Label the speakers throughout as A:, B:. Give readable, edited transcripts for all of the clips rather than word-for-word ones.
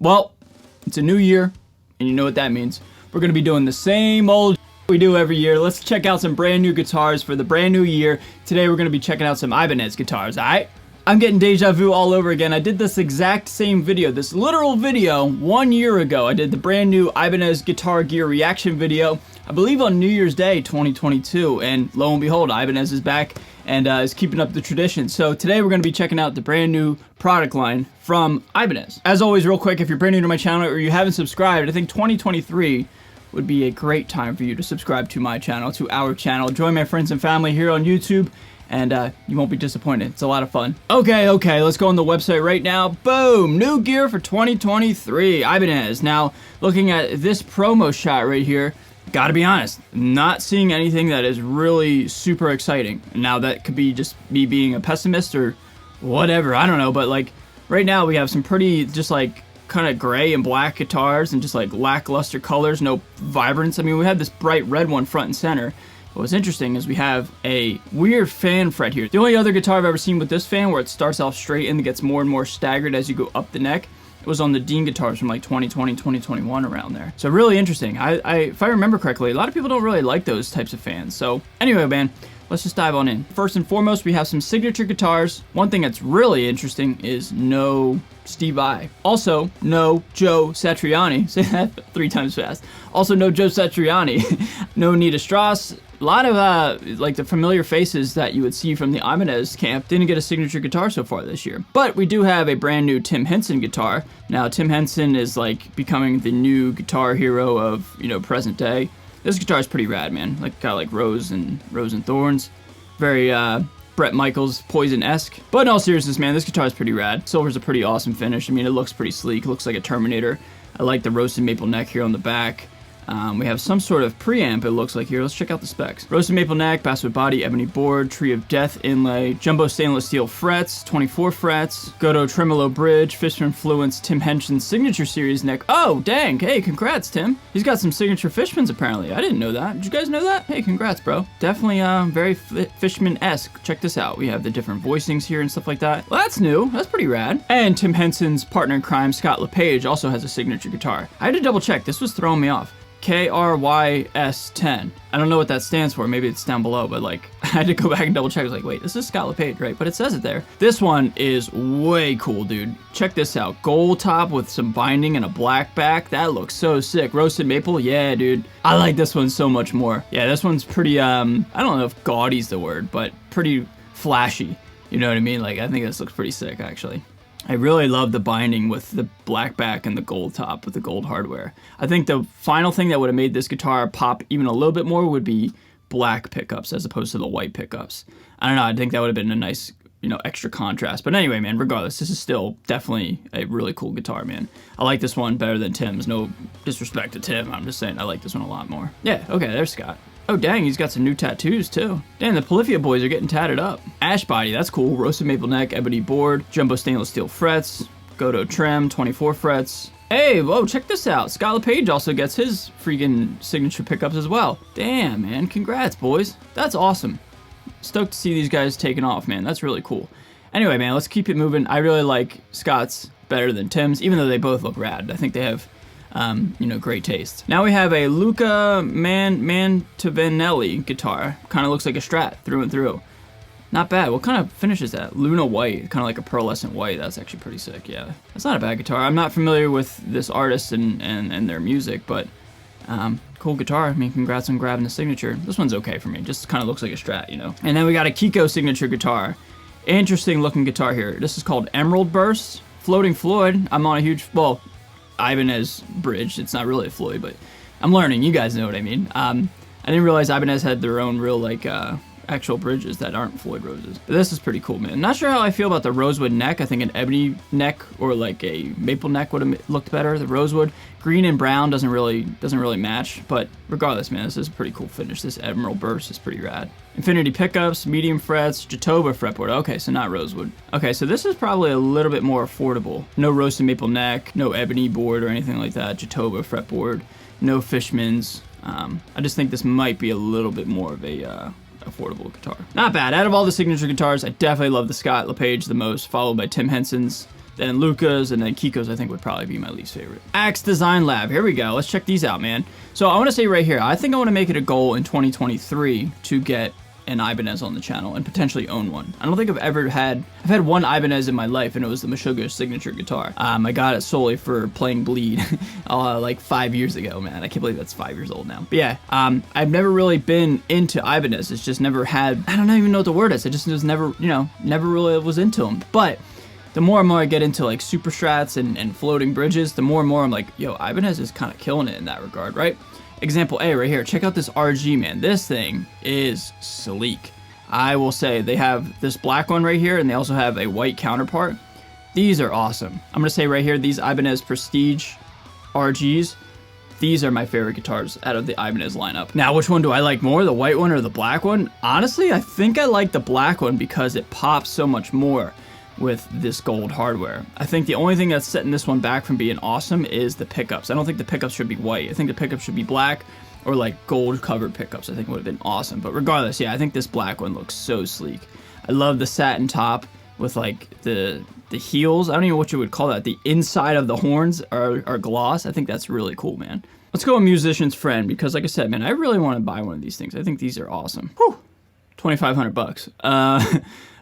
A: Well, it's a new year, and you know what that means. We're going to be doing the same old we do every year. Let's check out some brand new guitars for the brand new year. Today we're going to be checking out some Ibanez guitars, alright? I'm getting deja vu all over again. I did this exact same video, this literal video, 1 year ago. I did the brand new Ibanez guitar gear reaction video, I believe on New Year's Day 2022, and lo and behold, Ibanez is back and is keeping up the tradition. So today we're going to be checking out the brand new product line from Ibanez. As always, real quick, if you're brand new to my channel or you haven't subscribed, I think 2023 would be a great time for you to subscribe to my channel, to our channel. Join my friends and family here on YouTube, and you won't be disappointed. It's a lot of fun. Okay, let's go on the website right now. Boom! New gear for 2023, Ibanez. Now, looking at this promo shot right here, gotta be honest, not seeing anything that is really super exciting. Now, that could be just me being a pessimist or whatever, I don't know, but like, right now we have some pretty, just like, kind of gray and black guitars and just like lackluster colors, no vibrance. I mean, we have this bright red one front and center. What's interesting is we have a weird fan fret here. The only other guitar I've ever seen with this fan where it starts off straight and gets more and more staggered as you go up the neck, it was on the Dean guitars from like 2020, 2021, around there. So really interesting. If I remember correctly, a lot of people don't really like those types of fans. So anyway, man, let's just dive on in. First and foremost, we have some signature guitars. One thing that's really interesting is no Steve Vai. Also, no Joe Satriani. Say that 3 times fast. Also, no Joe Satriani. No Nita Strauss. A lot of like the familiar faces that you would see from the Ibanez camp didn't get a signature guitar so far this year. But we do have a brand new Tim Henson guitar. Now, Tim Henson is like becoming the new guitar hero of, you know, present day. This guitar is pretty rad, man. Like, kind of like Rose and Thorns. Very Bret Michaels Poison-esque. But in all seriousness, man, this guitar is pretty rad. Silver's a pretty awesome finish. I mean, it looks pretty sleek. It looks like a Terminator. I like the roasted maple neck here on the back. We have some sort of preamp, it looks like here. Let's check out the specs. Roasted maple neck, basswood body, ebony board, tree of death inlay, jumbo stainless steel frets, 24 frets, Goto tremolo bridge, Fishman Fluence, Tim Henson signature series neck. Oh, dang. Hey, congrats, Tim. He's got some signature Fishmans, apparently. I didn't know that. Did you guys know that? Hey, congrats, bro. Definitely very Fishman-esque. Check this out. We have the different voicings here and stuff like that. Well, that's new. That's pretty rad. And Tim Henson's partner in crime, Scott LePage, also has a signature guitar. I had to double check. This was throwing me off. KRYS10. I don't know what that stands for. Maybe it's down below, but like, I had to go back and double check. I was like, wait, this is Scott LePage, right? But it says it there. This one is way cool, dude. Check this out. Gold top with some binding and a black back. That looks so sick. Roasted maple, yeah, dude. I like this one so much more. Yeah, this one's pretty, I don't know if gaudy's the word, but pretty flashy. You know what I mean? Like, I think this looks pretty sick, actually. I really love the binding with the black back and the gold top with the gold hardware. I think the final thing that would have made this guitar pop even a little bit more would be black pickups as opposed to the white pickups. I don't know, I think that would have been a nice, you know, extra contrast. But anyway, man, regardless, this is still definitely a really cool guitar, man. I like this one better than Tim's. No disrespect to Tim, I'm just saying I like this one a lot more. Yeah, okay, there's Scott. Oh, dang, he's got some new tattoos, too. Damn, the Polyphia boys are getting tatted up. Ash body, that's cool. Roasted maple neck, ebony board, jumbo stainless steel frets, Goto trim, 24 frets. Hey, whoa, check this out. Scott LePage also gets his freaking signature pickups as well. Damn, man, congrats, boys. That's awesome. Stoked to see these guys taking off, man. That's really cool. Anyway, man, let's keep it moving. I really like Scott's better than Tim's, even though they both look rad. I think they have you know, great taste. Now we have a Luca Mantovinelli guitar. Kind of looks like a Strat through and through. Not bad. What kind of finish is that? Luna white, kind of like a pearlescent white. That's actually pretty sick, yeah. That's not a bad guitar. I'm not familiar with this artist and their music, but cool guitar. I mean, congrats on grabbing the signature. This one's okay for me. Just kind of looks like a Strat, you know. And then we got a Kiko signature guitar. Interesting looking guitar here. This is called Emerald Burst. Floating Floyd. I'm on a huge, well, Ibanez bridge. It's not really a Floyd, but I'm learning. You guys know what I mean. I didn't realize Ibanez had their own real, like, actual bridges that aren't Floyd roses. But this is pretty cool, man. Not sure how I feel about the rosewood neck. I think an ebony neck or like a maple neck would have looked better. The rosewood, green and brown doesn't really match. But regardless, man, this is a pretty cool finish. This Emerald Burst is pretty rad. Infinity pickups, medium frets, Jatoba fretboard. Okay, so not rosewood. Okay, so this is probably a little bit more affordable. No roasted maple neck, no ebony board or anything like that. Jatoba fretboard, no Fishmans. I just think this might be a little bit more of a affordable guitar. Not bad. Out of all the signature guitars, I definitely love the Scott LePage the most, followed by Tim Henson's Then Luca's, and then Kiko's I think would probably be my least favorite. Axe Design Lab, here we go. Let's check these out, man. So I want to say right here, I think I want to make it a goal in 2023 to get an Ibanez on the channel and potentially own one. I don't think I've had one Ibanez in my life, and it was the Meshuggah signature guitar. I got it solely for playing Bleed like 5 years ago, man. I can't believe that's 5 years old now. But yeah, I've never really been into Ibanez. It's just never had, I don't even know what the word is. I just was never, never really was into them. But the more and more I get into like super strats and floating bridges, the more and more I'm like, yo, Ibanez is kind of killing it in that regard, right? Example A right here, check out this RG, man. This thing is sleek. I will say they have this black one right here, and they also have a white counterpart. These are awesome. I'm gonna say right here, these Ibanez Prestige RGs, these are my favorite guitars out of the Ibanez lineup. Now, which one do I like more, the white one or the black one? Honestly, I think I like the black one because it pops so much more with this gold hardware. I think the only thing that's setting this one back from being awesome is the pickups. I don't think the pickups should be white. I think the pickups should be black or like gold covered pickups. I think would have been awesome. But regardless, yeah, I think this black one looks so sleek. I love the satin top with like the heels. I don't even know what you would call that. The inside of the horns are gloss. I think that's really cool, man. Let's go with Musician's Friend because like I said, man, I really want to buy one of these things. I think these are awesome. Whew, 2,500 bucks.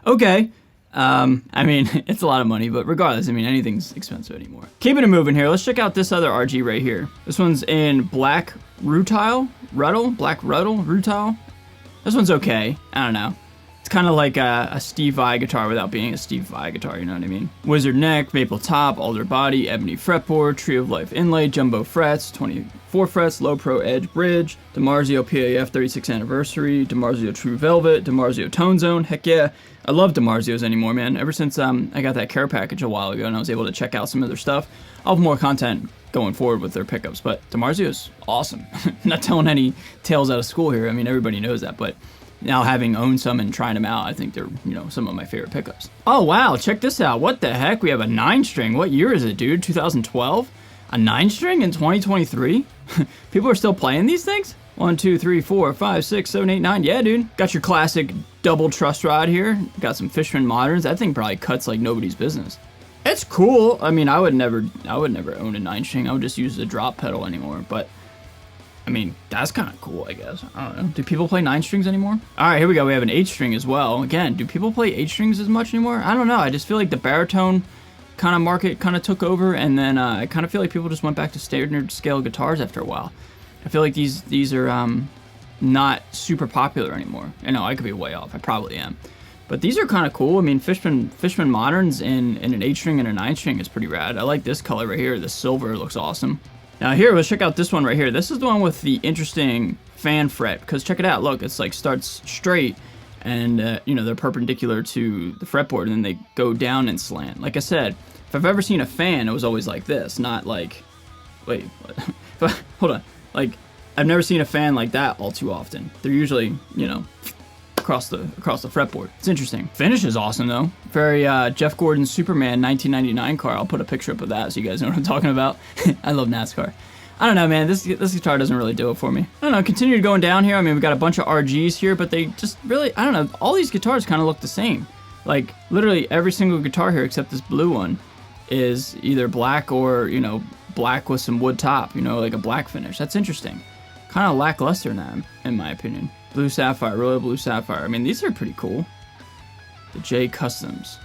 A: Okay. I mean, it's a lot of money, but regardless, I mean, anything's expensive anymore. Keeping it moving here, let's check out this other RG right here. This one's in black rutile. This one's okay. I don't know. It's kind of like a Steve Vai guitar without being a Steve Vai guitar, you know what I mean? Wizard neck, maple top, alder body, ebony fretboard, Tree of Life inlay, jumbo frets, 24 frets, low pro edge bridge, DiMarzio PAF 36th anniversary, DiMarzio True Velvet, DiMarzio Tone Zone. Heck yeah, I love DiMarzios anymore, man. Ever since I got that care package a while ago and I was able to check out some of their stuff, I'll have more content going forward with their pickups. But DiMarzio's awesome. Not telling any tales out of school here. I mean, everybody knows that, but now having owned some and trying them out, I think they're, some of my favorite pickups. Oh, wow, check this out. What the heck? We have a 9-string. What year is it, dude? 2012? A 9-string in 2023? People are still playing these things? 1, 2, 3, 4, 5, 6, 7, 8, 9. Yeah, dude. Got your classic double truss rod here. Got some Fishman Moderns. That thing probably cuts like nobody's business. It's cool. I mean, I would never own a 9-string. I would just use the drop pedal anymore, but I mean, that's kind of cool, I guess. I don't know. Do people play 9-strings anymore? All right, here we go. We have an 8-string as well. Again, do people play 8-strings as much anymore? I don't know. I just feel like the baritone kind of market kind of took over, and then I kind of feel like people just went back to standard scale guitars after a while. I feel like these are not super popular anymore. I know I could be way off. I probably am. But these are kind of cool. I mean, Fishman Moderns in an 8-string and a 9-string is pretty rad. I like this color right here. The silver looks awesome. Now here, let's check out this one right here. This is the one with the interesting fan fret, because check it out. Look, it's like starts straight, and they're perpendicular to the fretboard, and then they go down and slant. Like I said, if I've ever seen a fan, it was always like this, not like, wait, what? Hold on. Like, I've never seen a fan like that all too often. They're usually, across the fretboard. It's interesting. Finish is awesome though. Very Jeff Gordon Superman 1999 car. I'll put a picture up of that so you guys know what I'm talking about. I love NASCAR. I don't know, man. This guitar doesn't really do it for me. I don't know. Continue going down here. I mean, we got a bunch of RGs here, but they just really, I don't know. All these guitars kind of look the same. Like literally every single guitar here except this blue one is either black or black with some wood top. Like a black finish. That's interesting. Kind of lackluster in my opinion. Blue Sapphire, Royal Blue Sapphire. I mean, these are pretty cool. The J Customs.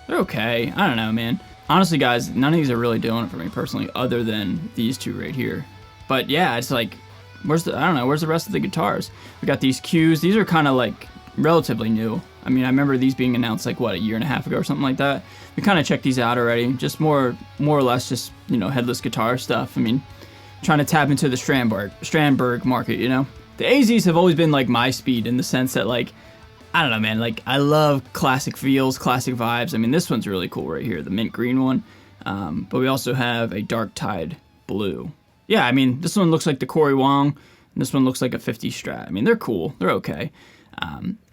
A: They're okay. I don't know, man. Honestly, guys, none of these are really doing it for me personally, other than these two right here. But yeah, it's like, where's the rest of the guitars? We got these Qs. These are kind of like relatively new. I mean, I remember these being announced like, what, a year and a half ago or something like that. We kind of checked these out already. Just more or less just, headless guitar stuff. I mean, trying to tap into the Strandberg market, The AZs have always been like my speed in the sense that like, I don't know, man, like I love classic feels, classic vibes. I mean, this one's really cool right here, the mint green one. But we also have a Dark Tide blue. Yeah, I mean, this one looks like the Corey Wong, and this one looks like a 50 Strat. I mean, they're cool, they're okay.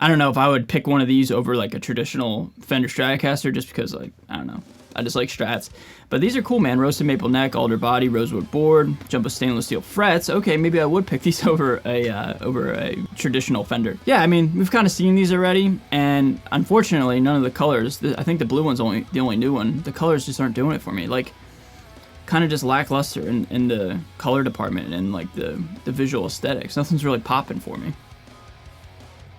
A: I don't know if I would pick one of these over like a traditional Fender Stratocaster just because like, I don't know. I just like Strats. But these are cool, man. Roasted maple neck, alder body, rosewood board, jumbo stainless steel frets. Okay, maybe I would pick these over a traditional Fender. Yeah, I mean, we've kind of seen these already, and unfortunately, none of the colors. I think the blue one's the only new one. The colors just aren't doing it for me. Like, kind of just lackluster in the color department and like the visual aesthetics. Nothing's really popping for me.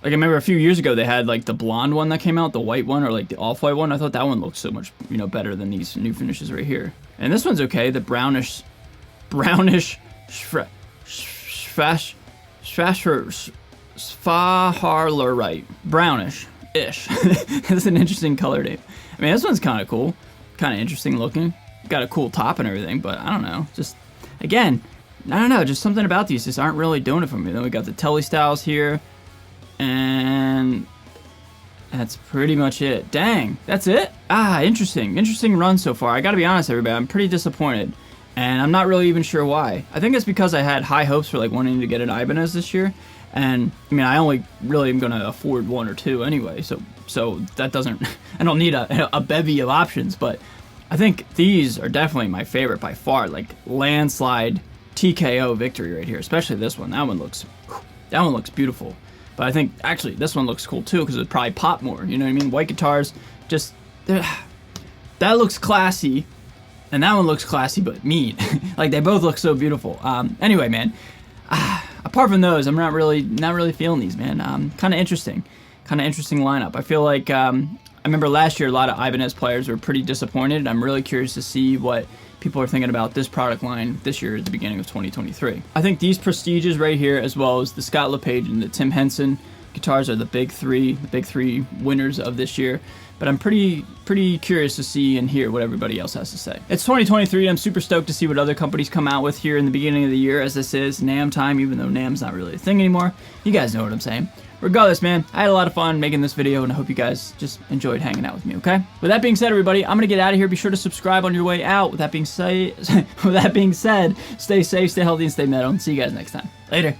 A: Like, I remember a few years ago they had like the blonde one that came out, the white one, or like the off-white one. I thought that one looked so much, you know, better than these new finishes right here. And this one's okay, the brownish Sfaharlerite. Brownish-ish. That's an interesting color name. I mean, this one's kind of cool, kind of interesting looking. Got a cool top and everything, but I don't know. Just, again, I don't know, just something about these just aren't really doing it for me. Then we got the Telly styles here. And that's pretty much it. Dang, that's it? Ah, interesting run so far. I gotta be honest, everybody, I'm pretty disappointed, and I'm not really even sure why. I think it's because I had high hopes for like wanting to get an Ibanez this year, and I mean, I only really am gonna afford one or two anyway, so that doesn't, I don't need a bevy of options, but I think these are definitely my favorite by far, like landslide TKO victory right here, especially this one. That one looks beautiful. But I think, actually, this one looks cool, too, because it would probably pop more, you know what I mean? White guitars, just, that looks classy, and that one looks classy, but mean. Like, they both look so beautiful. Anyway, man, apart from those, I'm not really feeling these, man. Kind of interesting lineup. I feel like, I remember last year, a lot of Ibanez players were pretty disappointed. I'm really curious to see what people are thinking about this product line this year at the beginning of 2023. I think these prestiges right here, as well as the Scott LePage and the Tim Henson guitars, are the big three winners of this year. But I'm pretty curious to see and hear what everybody else has to say. It's 2023, and I'm super stoked to see what other companies come out with here in the beginning of the year, as this is NAMM time, even though NAMM's not really a thing anymore. You guys know what I'm saying. Regardless, man, I had a lot of fun making this video, and I hope you guys just enjoyed hanging out with me, okay? With that being said, everybody, I'm gonna get out of here. Be sure to subscribe on your way out. With that being said, stay safe, stay healthy, and stay metal, and see you guys next time. Later.